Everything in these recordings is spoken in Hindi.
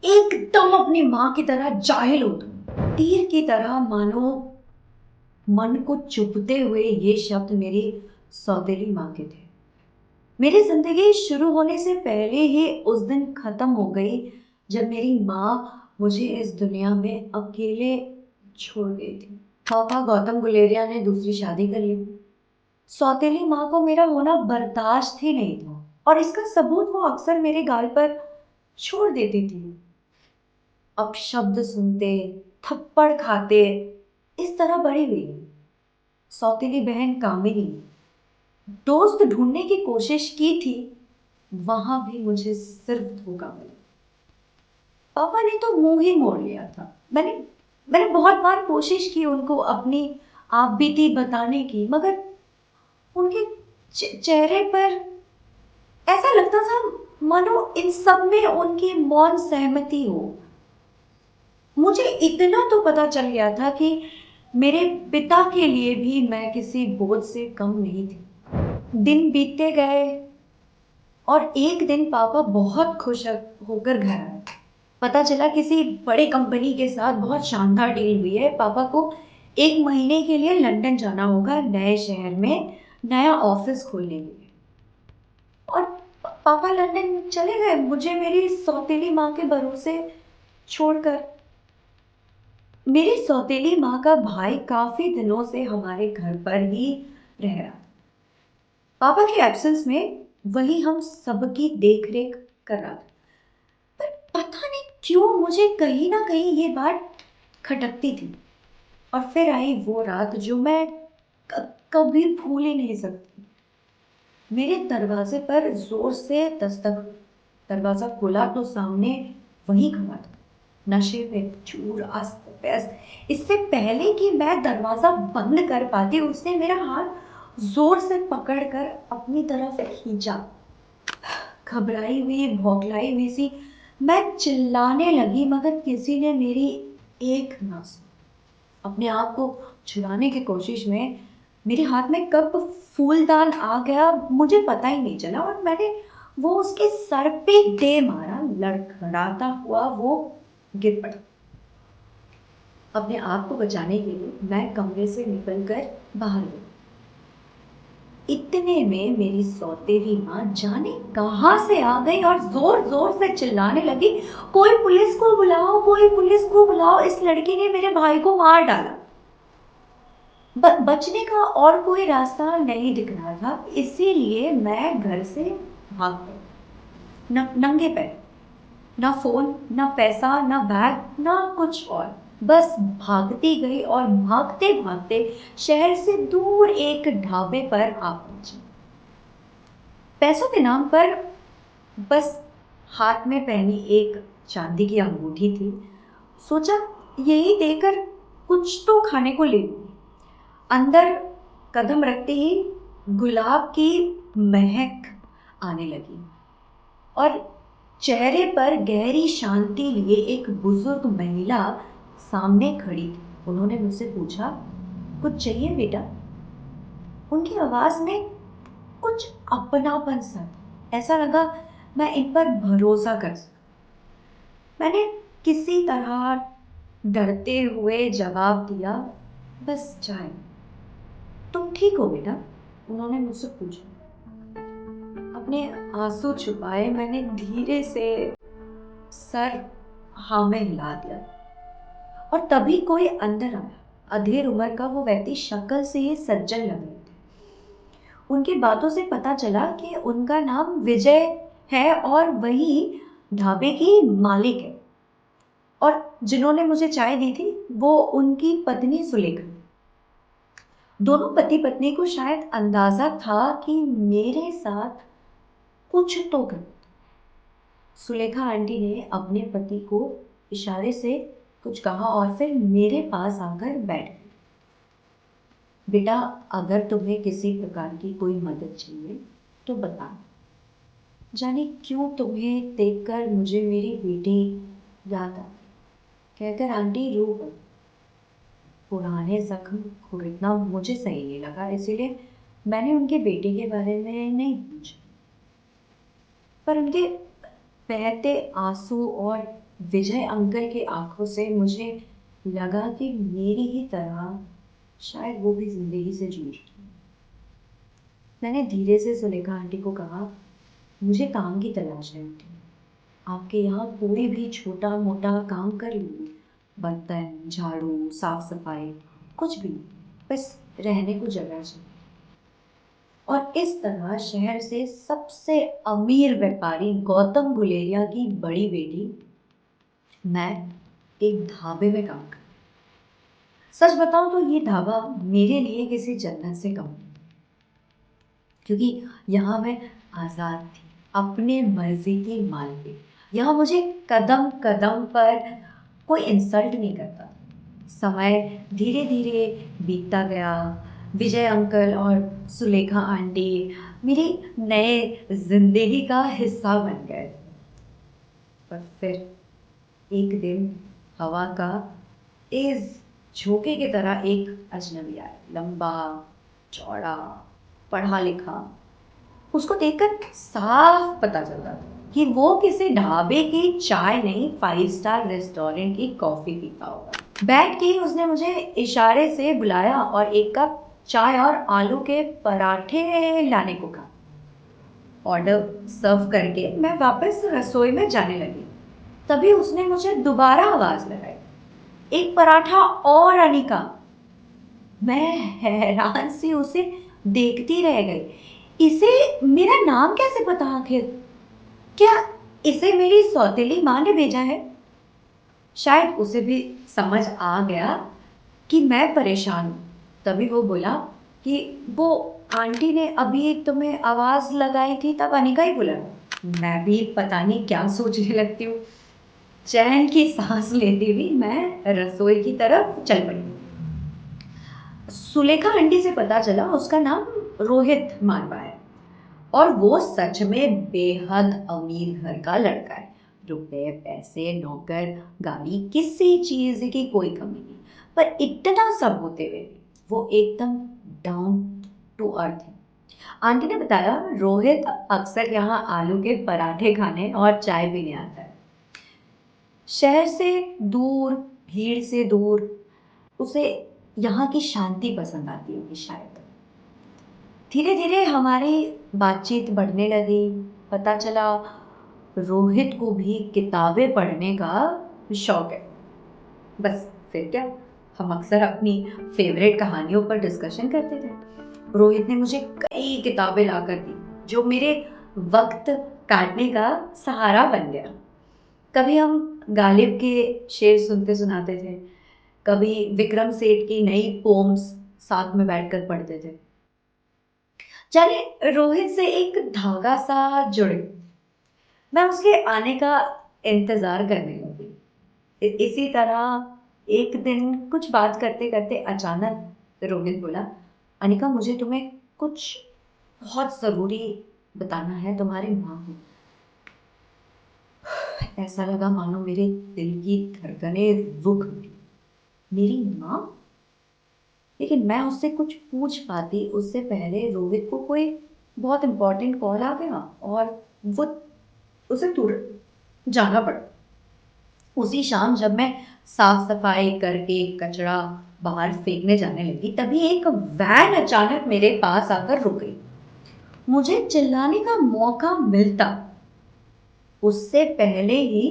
एकदम अपनी माँ की तरह जाहिल हो तुम। तीर की तरह मानो मन को चुभते हुए ये शब्द मेरी सौतेली माँ के थे। मेरी जिंदगी शुरू होने से पहले ही उस दिन खत्म हो गई जब मेरी माँ मुझे इस दुनिया में अकेले छोड़ गई थी। पापा गौतम गुलेरिया ने दूसरी शादी कर ली। सौतेली माँ को मेरा होना बर्दाश्त ही नहीं था और इसका सबूत वो अक्सर मेरे गाल पर छोड़ देती थी। अपशब्द सुनते, थप्पड़ खाते, इस तरह बड़ी हुई। सौतेली बहन कामिनी दोस्त ढूंढने की कोशिश की थी, वहां भी मुझे सिर्फ धोखा मिला। पापा ने तो मुंह ही मोड़ लिया था। मैंने मैंने बहुत बार कोशिश की उनको अपनी आपबीती बताने की, मगर उनके चेहरे पर ऐसा लगता था मानो इन सब में उनकी मौन सहमति हो। मुझे इतना तो पता चल गया था कि मेरे पिता के लिए भी मैं किसी बोझ से कम नहीं थी। दिन बीतते गए और एक दिन पापा बहुत खुश होकर घर आए। पता चला किसी बड़ी कंपनी के साथ बहुत शानदार डील हुई है। पापा को 1 महीने के लिए लंदन जाना होगा, नए शहर में नया ऑफिस खोलने के लिए। और पापा लंदन चले गए, मुझे मेरी सौतेली माँ के भरोसे छोड़कर। मेरी सौतेली माँ का भाई काफी दिनों से हमारे घर पर ही रह रहा। पापा के एब्सेंस में वही हम सबकी देख रेख कर रहा था। पर पता नहीं क्यों मुझे कहीं ना कहीं ये बात खटकती थी। और फिर आई वो रात जो मैं कभी भूल ही नहीं सकती। मेरे दरवाजे पर जोर से दस्तक। दरवाजा खोला तो सामने वही खड़ा था, नशे में चूर, अस्त व्यस्त। इससे पहले कि मैं दरवाजा बंद कर पाती उसने मेरा हाथ जोर से पकड़कर अपनी तरफ खींचा। घबराई हुई, बौखलाई हुई सी मैं चिल्लाने लगी, मगर किसी ने मेरी एक ना सुनी। अपने आप को छुड़ाने की कोशिश में मेरे हाथ में कब फूलदान आ गया मुझे पता ही नहीं चला और मैंने वो उसके सर पे दे मारा। लड़खड़ाता हुआ वो गिर पड़ा। अपने आप को बचाने के लिए मैं कमरे से निकलकर बाहर गई। इतने में मेरी सौतेली माँ जाने कहां से आ गई और जोर जोर से चिल्लाने लगी, कोई पुलिस को बुलाओ, कोई पुलिस को बुलाओ, इस लड़की ने मेरे भाई को मार डाला। बचने का और कोई रास्ता नहीं दिख रहा था, इसीलिए मैं घर से भाग गई। नंगे पैर, ना फोन, ना पैसा, ना बैग, ना कुछ और। बस भागती गई और भागते भागते शहर से दूर एक ढाबे पर आ पहुंची। पैसों के नाम पर बस हाथ में पहनी एक चांदी की अंगूठी थी। सोचा यही देकर कुछ तो खाने को ले लूं। अंदर कदम रखते ही गुलाब की महक आने लगी और चेहरे पर गहरी शांति लिए एक बुजुर्ग महिला सामने खड़ी थी। उन्होंने मुझसे पूछा, कुछ चाहिए बेटा? उनकी आवाज में कुछ अपनापन सा था। ऐसा लगा मैं इन पर भरोसा कर सकूं। मैंने किसी तरह डरते हुए जवाब दिया, बस चाय। तुम ठीक हो बेटा? उन्होंने मुझसे पूछा। अपने आंसू छुपाए मैंने धीरे से सर हाँ में हिला दिया। और तभी कोई अंदर आया। अधेड़ उम्र का वो व्यक्ति शक्ल से ही सज्जन लग रहे थे। उनकी बातों से पता चला कि उनका नाम विजय है और वही ढाबे की मालिक है। और जिन्होंने मुझे चाय दी थी वो उनकी पत्नी सुलेखा। दोनों पति पत्नी को शायद अंदाजा था कि मेरे साथ कुछ तो गलत। सुलेखा आंटी ने अपने पति को इशारे से कुछ कहा और फिर मेरे पास आकर बैठ गई। बेटा, अगर तुम्हें किसी प्रकार की कोई मदद चाहिए तो बता। जाने क्यों तुम्हें देखकर मुझे मेरी बेटी याद आ गई, कहकर आंटी रो गई। पुराने जख्म खोलना मुझे सही नहीं लगा, इसीलिए मैंने उनके बेटे के बारे में नहीं पूछा। पर उनके बहते आंसू और विजय अंकल की आंखों से मुझे लगा कि मेरी ही तरह शायद वो भी जिंदगी से जूझ रही है। मैंने धीरे से सुलेखा आंटी को कहा, मुझे काम की तलाश है आंटी, आपके यहाँ कोई भी छोटा मोटा काम कर लूँगी, बर्तन झाड़ू साफ सफाई कुछ भी, बस रहने को जगह चाहिए। और इस तरह शहर से सबसे अमीर व्यापारी गौतम गुलेरिया की बड़ी बेटी मैं एक ढाबे में काम कर, सच बताऊं तो ये ढाबा मेरे लिए किसी जन्नत से कम नहीं, क्योंकि यहाँ मैं आज़ाद थी, अपने मर्जी की मालिक। यहाँ मुझे कदम कदम पर कोई इंसल्ट नहीं करता। समय धीरे धीरे बीतता गया। विजय अंकल और सुलेखा आंटी मेरी नए जिंदगी का हिस्सा बन गए। पर फिर एक दिन हवा का तेज झोंके की तरह एक अजनबी आया, लंबा चौड़ा पढ़ा लिखा। उसको देखकर साफ पता चलता था कि वो किसी ढाबे की चाय नहीं, 5 स्टार रेस्टोरेंट की कॉफी पीता होगा। बैठ के उसने मुझे इशारे से बुलाया और एक कप चाय और आलू के पराठे लाने को कहा। ऑर्डर सर्व करके मैं वापस रसोई में जाने लगी, तभी उसने मुझे दोबारा आवाज लगाई, एक पराठा और अनिका। मैं हैरान से उसे देखती रह गई। इसे मेरा नाम कैसे पता आखिर? क्या इसे मेरी सौतेली माँ ने भेजा है? शायद उसे भी समझ आ गया कि मैं परेशान हूँ। तभी वो बोला कि वो आंटी ने अभी तुम्हें आवाज लगाई थी, तब अनिका ही बोला। मैं भी पता नहीं क्या सोचने लगती हूँ। चैन की सांस लेती हुई मैं रसोई की तरफ चल पड़ी। सुलेखा आंटी से पता चला उसका नाम रोहित मारवा है और वो सच में बेहद अमीर घर का लड़का है। रुपए पैसे नौकर गाड़ी किसी चीज की कोई कमी नहीं, पर इतना सब होते हुए भी वो एकदम डाउन टू अर्थ है। आंटी ने बताया रोहित अक्सर यहाँ आलू के पराठे खाने और चाय पीने आता है। शहर से दूर, भीड़ से दूर, उसे यहाँ की शांति पसंद आती होगी शायद। धीरे धीरे हमारी बातचीत बढ़ने लगी। पता चला रोहित को भी किताबें पढ़ने का शौक है। बस फिर क्या, हम अक्सर अपनी फेवरेट कहानियों पर डिस्कशन करते थे। रोहित ने मुझे कई किताबें लाकर दी जो मेरे वक्त काटने का सहारा बन गया। कभी हम गालिब के शेर सुनते सुनाते थे, कभी विक्रम सेठ की नई पोम्स साथ में बैठकर पढ़ते थे। जाने रोहित से एक धागा सा जुड़ गया। मैं उसके आने का इंतजार करने लगी। इसी तरह एक दिन कुछ बात करते करते अचानक रोहित बोला, अनिका मुझे तुम्हें कुछ बहुत जरूरी बताना है तुम्हारी माँ को। ऐसा लगा मानो मेरे दिल की धड़कनें रुक गई। मेरी माँ? लेकिन मैं उससे कुछ पूछ पाती उससे पहले रोहित को कोई बहुत इंपॉर्टेंट कॉल आ गया और वो उसे तुरंत जाना पड़ा। उसी शाम जब मैं साफ सफाई करके कचरा बाहर फेंकने जाने लगी, तभी एक वैन अचानक मेरे पास आकर रुक गई। मुझे चिल्लाने का मौका मिलता उससे पहले ही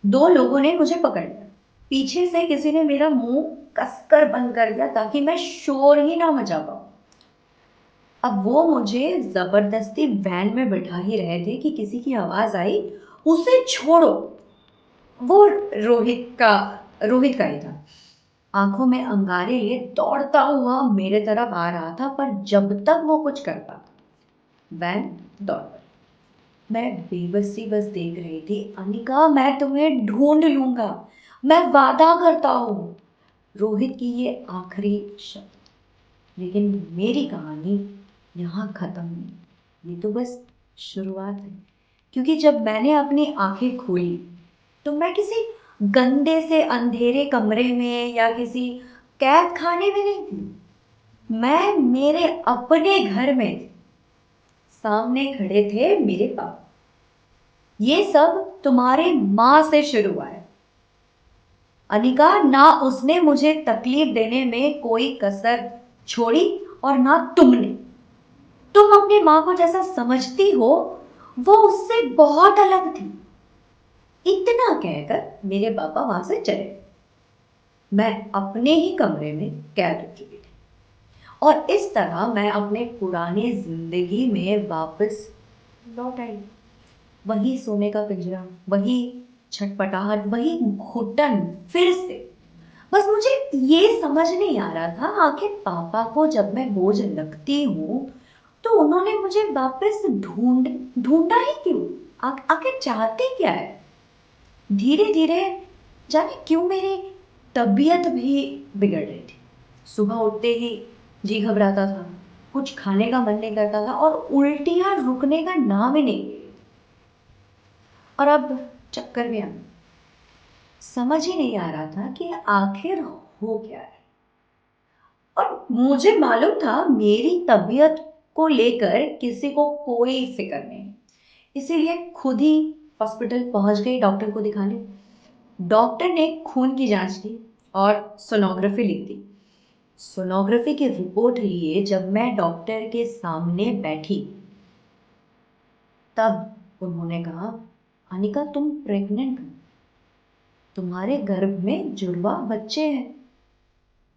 दो लोगों ने मुझे पकड़ लिया। पीछे से किसी ने मेरा मुंह कसकर बंद कर दिया ताकि मैं शोर ही ना मचा पाऊं। अब वो मुझे जबरदस्ती वैन में बैठा ही रहे थे कि किसी की आवाज आई, उसे छोड़ो। वो रोहित का ही था। आंखों में अंगारे लिए दौड़ता हुआ मेरे तरफ आ रहा था, पर जब तक वो कुछ करता वैन दौड़ पड़ी। मैं बेबसी बस देख रही थी। अनिका मैं तुम्हें ढूंढ लूंगा, मैं वादा करता हूँ। रोहित की ये आखिरी शब्द। लेकिन मेरी कहानी यहाँ खत्म नहीं, ये तो बस शुरुआत है। क्योंकि जब मैंने अपनी आंखें खोली तो मैं किसी गंदे से अंधेरे कमरे में या किसी कैद खाने में नहीं थी। मैं मेरे अपने घर में थी। सामने खड़े थे मेरे पापा। ये सब तुम्हारे माँ से शुरू हुआ है अनिका। ना उसने मुझे तकलीफ देने में कोई कसर छोड़ी और ना तुमने। तुम अपनी माँ को जैसा समझती हो वो उससे बहुत अलग थी। इतना कहकर मेरे पापा वहां से चले। मैं अपने ही कमरे में कैद हो चुकी थी और इस तरह मैं अपने पुराने जिंदगी में वापस लौट आई। वही सोने का पिंजरा, वही छटपटाहट, वही घुटन फिर से। बस मुझे ये समझ नहीं आ रहा था आखिर पापा को जब मैं बोझ लगती हूँ तो उन्होंने मुझे वापस ढूंढा ही क्यों? आखिर चाहते क्या है? धीरे धीरे जाने क्यों मेरी तबीयत भी बिगड़ रही थी। सुबह उठते ही जी घबराता था, कुछ खाने का मन नहीं करता था और उल्टियां रुकने का नाम ही नहीं ले रही थी। और अब चक्कर भी आना। समझ ही नहीं आ रहा था कि आखिर हो क्या है। और मुझे मालूम था मेरी तबीयत को लेकर किसी को कोई फिक्र नहीं, इसीलिए खुद ही हॉस्पिटल पहुंच गई डॉक्टर को दिखाने। डॉक्टर ने खून की जांच की और सोनोग्राफी लिख दी। सोनोग्राफी की रिपोर्ट लिए जब मैं डॉक्टर के सामने बैठी तब उन्होंने कहा, अनिका तुम प्रेग्नेंट हो, तुम्हारे गर्भ में जुड़वा बच्चे हैं।